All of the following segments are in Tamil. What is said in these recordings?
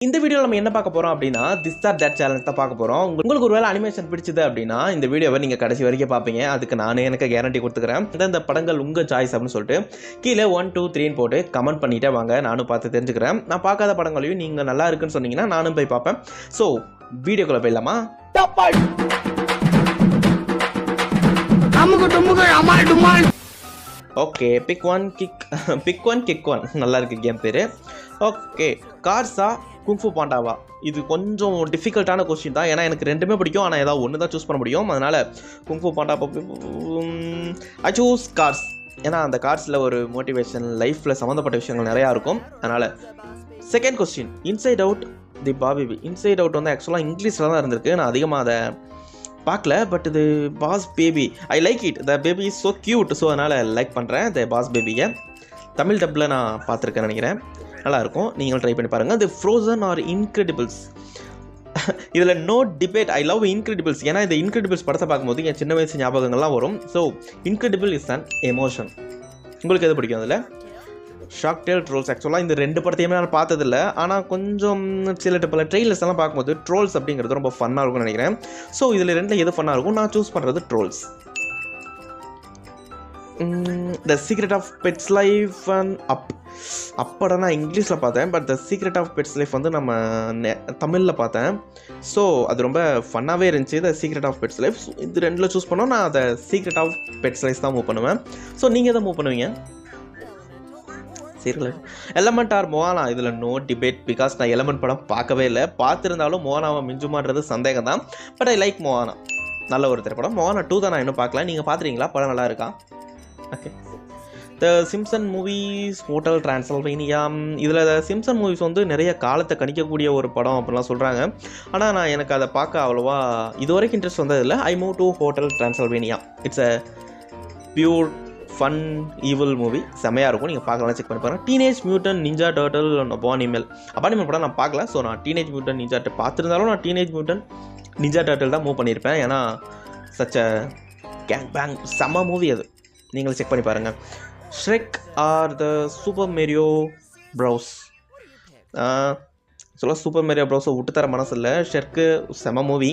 இந்த வீடியோவில் நம்ம என்ன பார்க்க போகிறோம் அப்படின்னா திஸ் ஆர் தட் சேலஞ்ச் தான் பார்க்க போகிறோம். உங்களுக்கு ஒரு வேளை அனிமேஷன் பிடிச்சது அப்படின்னா இந்த வீடியோவை நீங்கள் கடைசி வரைக்கும் பார்ப்பீங்க. அதுக்கு நானே எனக்கு கேரண்டி கொடுத்துக்கிறேன். இந்த படங்கள் உங்கள் சாய்ஸ் அப்படின்னு சொல்லிட்டு கீழே 1 2 3 போட்டு கமெண்ட் பண்ணிட்டே வாங்க. நானும் பார்த்து தெரிஞ்சுக்கிறேன். நான் பார்க்காத படங்களையும் நீங்கள் நல்லா இருக்குன்னு சொன்னீங்கன்னா நானும் போய் பார்ப்பேன். ஸோ வீடியோக்குள்ளே போயிடலாமா? Okay, pick one kick one நல்லா இருக்கு கேம் பேர். ஓகே, கார்ஸா குங்ஃபு பாண்டாவா? இது கொஞ்சம் டிஃபிகல்ட்டான கொஸ்டின் தான். ஏன்னா எனக்கு ரெண்டுமே பிடிக்கும், ஆனால் ஏதாவது ஒன்று தான் சூஸ் பண்ண முடியும். அதனால் kung fu Panda I choose cars. ஏன்னா அந்த கார்ஸில் ஒரு மோட்டிவேஷன் லைஃப்பில் சம்மந்தப்பட்ட விஷயங்கள் நிறையா இருக்கும். அதனால் second question, inside out the Bobby. Inside out வந்து ஆக்சுவலாக இங்கிலீஷில் தான் இருந்திருக்கு. நான் அதிகமாக அதை பார்க்கல. பட் இது boss baby, I like it. The baby is so cute. So அதனால் லைக் பண்ணுறேன் த பாஸ் பேபியை. தமிழ் டப்பில் நான் பார்த்துருக்கேன் நினைக்கிறேன். நல்லாயிருக்கும், நீங்களும் ட்ரை பண்ணி பாருங்கள். The Frozen or Incredibles. இதில் no debate, I love Incredibles. ஏன்னா இந்த இன்க்ரெடிபிள்ஸ் படத்தை பார்க்கும்போது என் சின்ன வயசு ஞாபகங்கள்லாம் வரும். So Incredible is an emotion. உங்களுக்கு எது பிடிக்கும் அதில்? Shark Tale Trolls. ஆக்சுவலாக இந்த ரெண்டு படத்தையுமே நான் பார்த்ததில்ல. ஆனால் கொஞ்சம் சில பல ட்ரெயிலர்ஸ் எல்லாம் பார்க்கும்போது ட்ரோல்ஸ் அப்படிங்கிறது ரொம்ப ஃபன்னாக இருக்கும்னு நினைக்கிறேன். ஸோ இதில் ரெண்டில் எது ஃபன்னாக இருக்கும்? நான் சூஸ் பண்ணுறது trolls. The secret of pets life and அப்பட நான் இங்கிலீஷில் பார்த்தேன். But the secret of pets life வந்து நம்ம தமிழில் பார்த்தேன். ஸோ அது ரொம்ப ஃபன்னாகவே இருந்துச்சு. The secret of pets life இது ரெண்டில் சூஸ் பண்ணோம். நான் the secret of pets life தான் மூவ் பண்ணுவேன். ஸோ நீங்கள் எதை மூவ் பண்ணுவீங்க? சீரியல் எலமெண்ட் ஆர் மோவானா? இதில் நோ டிபேட். பிகாஸ் நான் எலமெண்ட் படம் பார்க்கவே இல்லை. பார்த்துருந்தாலும் மோவானாவை மிஞ்சுமான்றது சந்தேகம் தான். But I like Moana. நல்ல ஒரு திரைப்படம். மோவானா 2 தான் நான் இன்னும் பார்க்கல. நீங்கள் பார்த்துறீங்களா? படம் நல்லா இருக்கா? ஓகே, த சிம்சன் மூவிஸ் ஹோட்டல் டிரான்சில்வேனியா. இதில் த சிம்சன் மூவிஸ் வந்து நிறைய காலத்தை கணிக்கக்கூடிய ஒரு படம் அப்படிலாம் சொல்கிறாங்க. ஆனால் நான் எனக்கு அதை பார்க்க அவ்வளோவா இது வரைக்கும் இன்ட்ரெஸ்ட் வந்ததில்லை. ஐ move to hotel Transylvania. It's a pure fun evil movie. செம்மையாக இருக்கும், நீங்கள் பார்க்கலாம், செக் பண்ணி பாருங்கள். டீனேஜ் மியூட்டன் நிஞ்சா டர்ட்டில் அபானிமல் படம் நான் பார்க்கல. ஸோ நான் டீனேஜ் மியூட்டன் நிஞ்சா பார்த்துருந்தாலும் நான் டீனேஜ் மியூட்டன் நிஞ்சா டர்ட்டில் தான் மூவ் பண்ணியிருப்பேன். ஏன்னா சச்ச கேங் பேங் செம்ம மூவி அது. நீங்களும் செக் பண்ணி பாருங்கள். Shrek or the super Mario bros? சொல்ல சூப்பர் மேரியோ ப்ரௌஸை விட்டு தர மனசு இல்லை. ஷ்ரெக்கு செம்ம மூவி.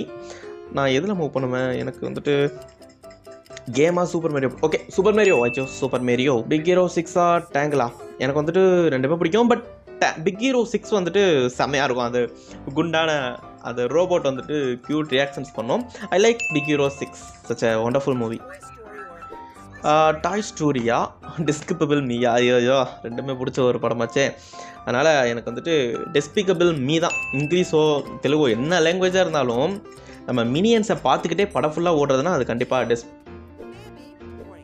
நான் எதில் மூவ் பண்ணுவேன்? எனக்கு வந்துட்டு கேமா super Mario. Okay, super Mario. ஆச்சோ சூப்பர் மேரியோ. பிக் ஹீரோ 6 டேங்கிளா? எனக்கு வந்துட்டு ரெண்டுமே பிடிக்கும். பட் பிக் ஹீரோ 6 வந்துட்டு செம்மையாக இருக்கும். அது குண்டான அந்த ரோபோட் வந்துட்டு க்யூட் ரியாக்ஷன்ஸ் பண்ணோம். I like big hero 6. Such a wonderful movie. Toy ஸ்டோரியா டெஸ்பிகபிள் மீயா? ஐயோ ரெண்டுமே பிடிச்ச ஒரு படமாச்சே. அதனால் எனக்கு வந்துட்டு டெஸ்பிகபிள் மீ தான். இங்கிலீஷோ தெலுங்கோ என்ன லாங்குவேஜாக இருந்தாலும் நம்ம மினியன்ஸை பார்த்துக்கிட்டே படம் ஃபுல்லாக ஓடுறதுன்னா அது கண்டிப்பாக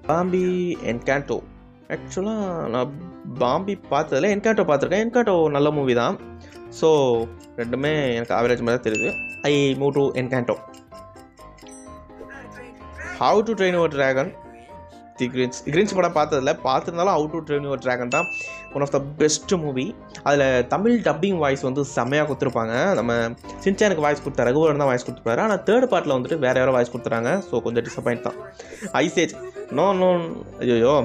பாம்பி என்காண்டோ. ஆக்சுவலாக நான் பாம்பி பார்த்ததில்ல, என்காண்டோ பார்த்துருக்கேன். என்காண்டோ நல்ல மூவி தான். ஸோ ரெண்டுமே எனக்கு ஆவரேஜ் மாதிரி தான் தெரியுது. I move to Encanto. How to train your dragon? The Grinch படம் பார்த்ததில்ல. பார்த்துருந்தாலும் how to train your dragon தான் one of the best movie. அதில் தமிழ் டப்பிங் வாய்ஸ் வந்து செம்மையாக கொடுத்துருப்பாங்க. நம்ம சின்சானுக்கு வாய்ஸ் கொடுத்தா ரகுவரன் தான் வாய்ஸ் கொடுத்துருப்பாரு. ஆனால் தேர்ட் பார்ட்டில் வந்துட்டு வேறு யாரோ வாய்ஸ் கொடுத்துறாங்க. ஸோ கொஞ்சம் டிசப்பாயிண்ட் தான். ஐசேஜ் நோ ஐயோ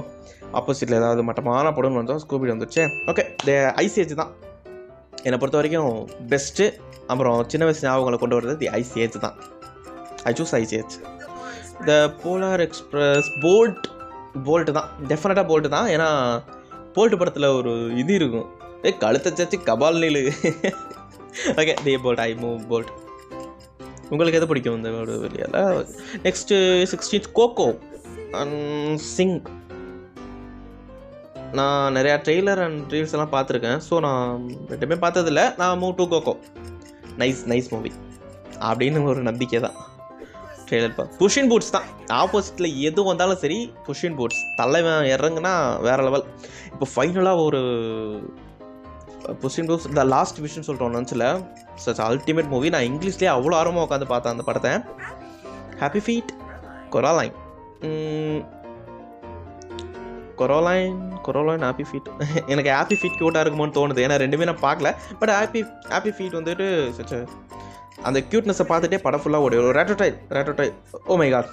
ஆப்போசிட்டில் ஏதாவது மட்டமான படம்னு வந்தோம். ஸ்கூபி வந்துச்சு. ஓகே, ஐசேஜ் தான் என்னை பொறுத்த வரைக்கும் பெஸ்ட்டு. அப்புறம் சின்ன வயசு ஞாபகங்களை கொண்டு வரது தி ஐசேஜ் தான். I choose ஐசேஜ். The polar express bolt தான். டெஃபினட்டாக போல்ட்டு தான். ஏன்னா போல்ட்டு படத்தில் ஒரு இது இருக்கும், கழுத்தை சச்சு கபால் நீலு. Okay, the Bolt. I move Bolt. உங்களுக்கு எது பிடிக்கும் இந்த வெளியால்? Next 16th Coco and sing. நான் நிறையா ட்ரெய்லர் அண்ட் ரீல்ஸ் எல்லாம் பார்த்துருக்கேன். ஸோ நான் ரெண்டுமே பார்த்ததில்ல. நான் move to Coco. Nice movie அப்படின்னு ஒரு நம்பிக்கை தான். ட்ரெய்லர் புஷின் பூட்ஸ் தான். ஆப்போசிட்டில் எது வந்தாலும் சரி புஷின் பூட்ஸ் தலைவன் இறங்குனா வேறு லெவல். இப்போ ஃபைனலாக ஒரு புஷின் பூட்ஸ் த லாஸ்ட் விஷன் சொல்லிட்டு ஒன்று வந்துச்சுல, சச் அல்டிமேட் மூவி. நான் இங்கிலீஷ்லேயே அவ்வளோ ஆர்வமாக உட்காந்து பார்த்தேன் அந்த படத்தை. Happy feet Coraline happy feet. எனக்கு ஹாப்பி ஃபீட் க்யூட்டாக இருக்குமோன்னு தோணுது. ஏன்னா ரெண்டுமே நான் பார்க்கல. பட் ஹாப்பி ஃபீட் வந்துட்டு சச் அந்த க்யூட்னஸை பார்த்துட்டே படம் ஃபுல்லாக ஓடி வரும். ரேட்டோட்டை ஓ மை காட்,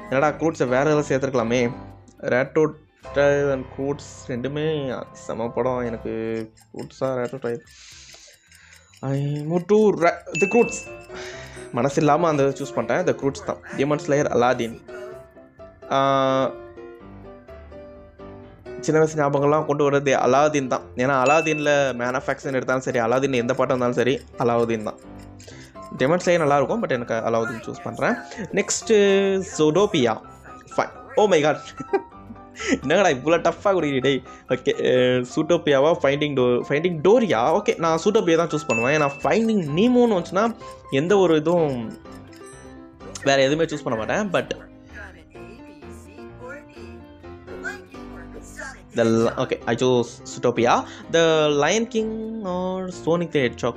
என்னடா க்ரூட்ஸை வேறு எதாவது சேர்த்துருக்கலாமே. ரேட்டோட்டை அண்ட் க்ரூட்ஸ் ரெண்டுமே செம படம். எனக்கு க்ரூட்ஸாக ரேட்டோட்டை ஐ மூவ் டு தி க்ரூட்ஸ். மனசு இல்லாமல் அந்த சூஸ் பண்ணிட்டேன். த க்ரூட்ஸ் தான். Demon slayer, Aladdin. சின்ன வயசு ஞாபகம்லாம் கொண்டு வர்றது அலாதீன் தான். ஏன்னா அலாதீனில் மேன் ஆஃப் ஆக்ஷன் எடுத்தாலும் சரி, அலாதீன் எந்த பாட்டம் இருந்தாலும் சரி, அலாவுதீன் தான். டெமன் ஸ்லேயர் நல்லாயிருக்கும், பட் எனக்கு அலாவுதீன் சூஸ் பண்ணுறேன். Next Zootopia. Fine. Oh my god, என்னடா இவ்வளோ டஃப்பாக கொடுக்குறீ. ஓகே, ஜூட்டோபியாவா ஃபைண்டிங் டோரியா? ஓகே, நான் ஜூட்டோபியா தான் சூஸ் பண்ணுவேன். ஏன்னா ஃபைண்டிங் நீமோன்னு வந்துச்சுன்னா எந்த ஒரு இதுவும் வேறு எதுவுமே சூஸ் பண்ண மாட்டேன். But okay, I chose Zootopia. The Lion King or Sonic the Hedgehog?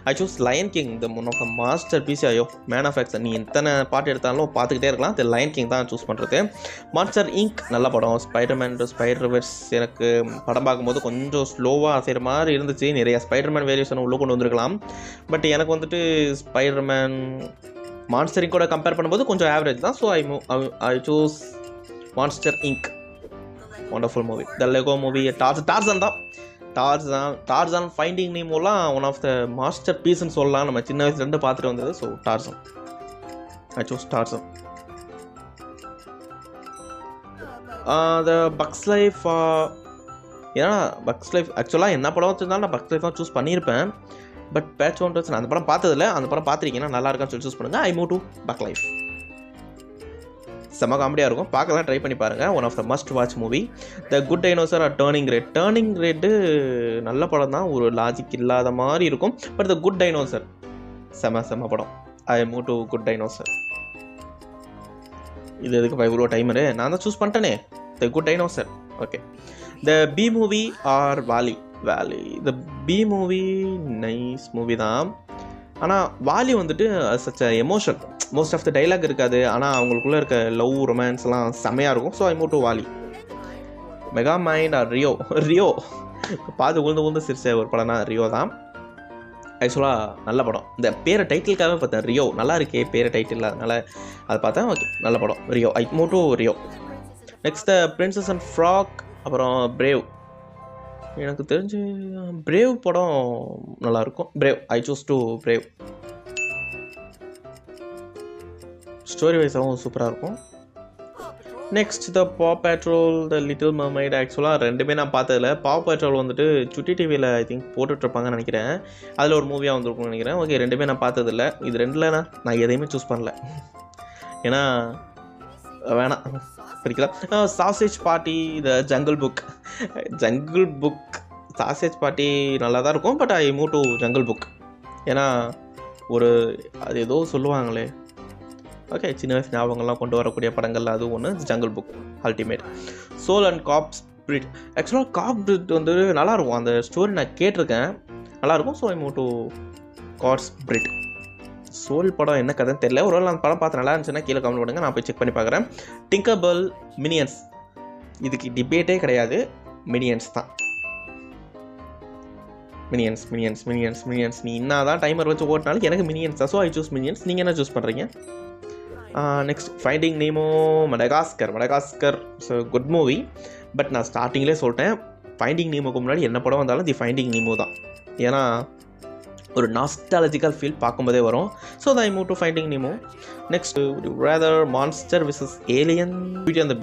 I chose Lion King, the one of the masterpiece. ஐயோ, மேன் ஆஃப் ஆக்ஷன் நீ எத்தனை பாட்டு எடுத்தாலும் பார்த்துக்கிட்டே இருக்கலாம். The Lion King தான் சூஸ் பண்ணுறது. மான்ஸ்டர் இங்க் நல்ல படம். ஸ்பைடர்மேன் டு ஸ்பைடர்வர்ஸ் எனக்கு படம் பார்க்கும்போது கொஞ்சம் ஸ்லோவாக அசைகிற மாதிரி இருந்துச்சு. நிறைய ஸ்பைடர்மேன் வேரியேஷன் உள்ளே கொண்டு வந்திருக்கலாம். பட் எனக்கு வந்துட்டு ஸ்பைடர்மேன் மான்ஸ்டர் இங்கோட கம்பேர் பண்ணும்போது கொஞ்சம் ஆவரேஜ் தான். So I choose monster Inc. Wonderful movie. The Lego movie. Tarzan தான். Tarzan ஃபைண்டிங் நீமோலாம் ஒன் ஆஃப் த மாஸ்டர் பீஸ்ன்னு சொல்லலாம். நம்ம சின்ன வயசுலேருந்து பார்த்துட்டு வந்தது. So Tarzan. I choose Tarzan. The bugs life. ஏன்னா பக்ஸ் லைஃப் ஆக்சுவலாக என்ன படம் வச்சுருந்தாலும் நான் பக்ஸ் லைஃப் தான் சூஸ் பண்ணியிருப்பேன். பட் பேட்ச் ஒன் நான் அந்த படம் பார்த்ததில்ல. அந்த படம் பார்த்துருக்கீங்கன்னா நல்லா இருக்கான்னு சொல்லி சூஸ் பண்ணுங்கள். I move to Bug Life. செம்ம காமெடியாக இருக்கும், பார்க்கலாம், ட்ரை பண்ணி பாருங்கள். One of the must watch movie. The good Dinosaur or Turning Red நல்ல படம் தான். ஒரு லாஜிக் இல்லாத மாதிரி இருக்கும். பட் த குட் டைனோசர் செம்ம படம். I move to good dinosaur. இது எதுக்கு இவ்வளோ டைமரு? நான் தான் சூஸ் பண்ணிட்டேனே. The good dinosaur. Okay. The B movie or Wall-E. The B movie nice movie தான். ஆனால் வாலி வந்துட்டு such a emotion. Most of the dialogue இருக்காது, ஆனால் அவங்களுக்குள்ளே இருக்க லவ் ரொமான்ஸ்லாம் செம்மையாக இருக்கும். So I move to Wall-E. Mega mind or Rio பார்த்து உழுந்து சிரிச்ச ஒரு படம்னா ரியோ தான். ஆக்சுவலாக நல்ல படம். இந்த பேரை டைட்டிலுக்காகவே பார்த்தேன், ரியோ நல்லா இருக்கே பேரை டைட்டில், அதனால் அதை பார்த்தேன். ஓகே, நல்ல படம் Rio. I move to Rio. Next the princess and frog, அப்புறம் பிரேவ். எனக்கு தெரிஞ்சு பிரேவ் படம் நல்லாயிருக்கும். Brave. I choose to brave. Story வைஸாகவும் சூப்பராக இருக்கும். Next the pop patrol, the little mermaid. ஆக்சுவலாக ரெண்டுமே நான் பார்த்ததில்ல. பாப் பேட்ரோல் வந்துட்டு சுட்டி டிவியில் ஐ திங்க் போட்டுட்ருப்பாங்கன்னு நினைக்கிறேன். அதில் ஒரு மூவியாக வந்துருக்கும்னு நினைக்கிறேன். ஓகே, ரெண்டுமே நான் பார்த்ததில்ல. இது ரெண்டில் நான் எதையுமே சூஸ் பண்ணல. ஏன்னா வேணாம், பிடிக்கலாம். Sausage party, the jungle book. Sausage party நல்லா தான் இருக்கும். But I move to jungle book. ஏன்னா ஒரு அது ஏதோ சொல்லுவாங்களே. ஓகே, சின்ன வயசு ஞாபகங்கள்லாம் கொண்டு வரக்கூடிய படங்கள் அது ஒன்று. Jungle book ultimate. Soul and cops brit. ஆக்சுவலாக காப் பிரிட் வந்து நல்லாயிருக்கும். அந்த ஸ்டோரி நான் கேட்டிருக்கேன், நல்லாயிருக்கும். So I move to cops brit. Soul படம் என்ன கதைன்னு தெரியல. ஒரு வேளை அந்த படம் பார்த்து நல்லா இருந்துச்சுன்னா கீழே கமெண்ட் பண்ணுங்கள், நான் போய் செக் பண்ணி பார்க்குறேன். டிங்கர்பெல், மினியன்ஸ். இதுக்கு டிபேட்டே கிடையாது, மினியன்ஸ் தான். மினியன்ஸ். நீ என்ன தான் டைமர் வச்சு ஓட்டினாலும் எனக்கு மினியன்ஸ் தான். So I choose minions. நீங்கள் என்ன சூஸ் பண்ணுறீங்க? Next finding Nemo, Madagascar. So good movie. But நான் ஸ்டார்டிங்லேயே சொல்லிட்டேன், ஃபைண்டிங் நீமோக்கு முன்னாடி என்ன படம் வந்தாலும் தி ஃபைண்டிங் நீமோ தான். ஏன்னா ஒரு நாஸ்டாலஜிக்கல் ஃபீல் பார்க்கும்போதே வரும். So I move to Finding Nemo. Next rather Monster versus Alien. Beauty and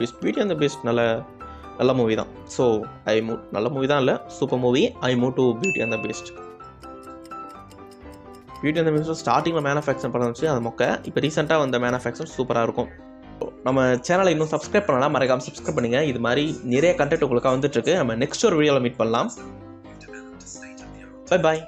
the Beast நல்ல மூவி தான். ஸோ ஐ மூவ், நல்ல மூவி தான், இல்லை super movie. I move to Beauty and the Beast. ஸ்டார்டிங்கில் மேன் ஆஃப் ஆக்ஷன் படம் இருந்துச்சு, அது மொக்க. இப்போ ரீசெண்டாக வந்த மேன் ஆஃப் ஆக்ஷன் சூப்பராக இருக்கும். நம்ம சேனலை இன்னும் சப்ஸ்கிரைப் பண்ணலாம், மறக்காமல் சப்ஸ்கிரைப் பண்ணுங்கள். இது மாதிரி நிறைய கண்டென்ட் உங்களுக்காக வந்துட்டுருக்கு. நம்ம நெக்ஸ்ட் ஒரு வீடியோவில் மீட் பண்ணலாம். Bye bye.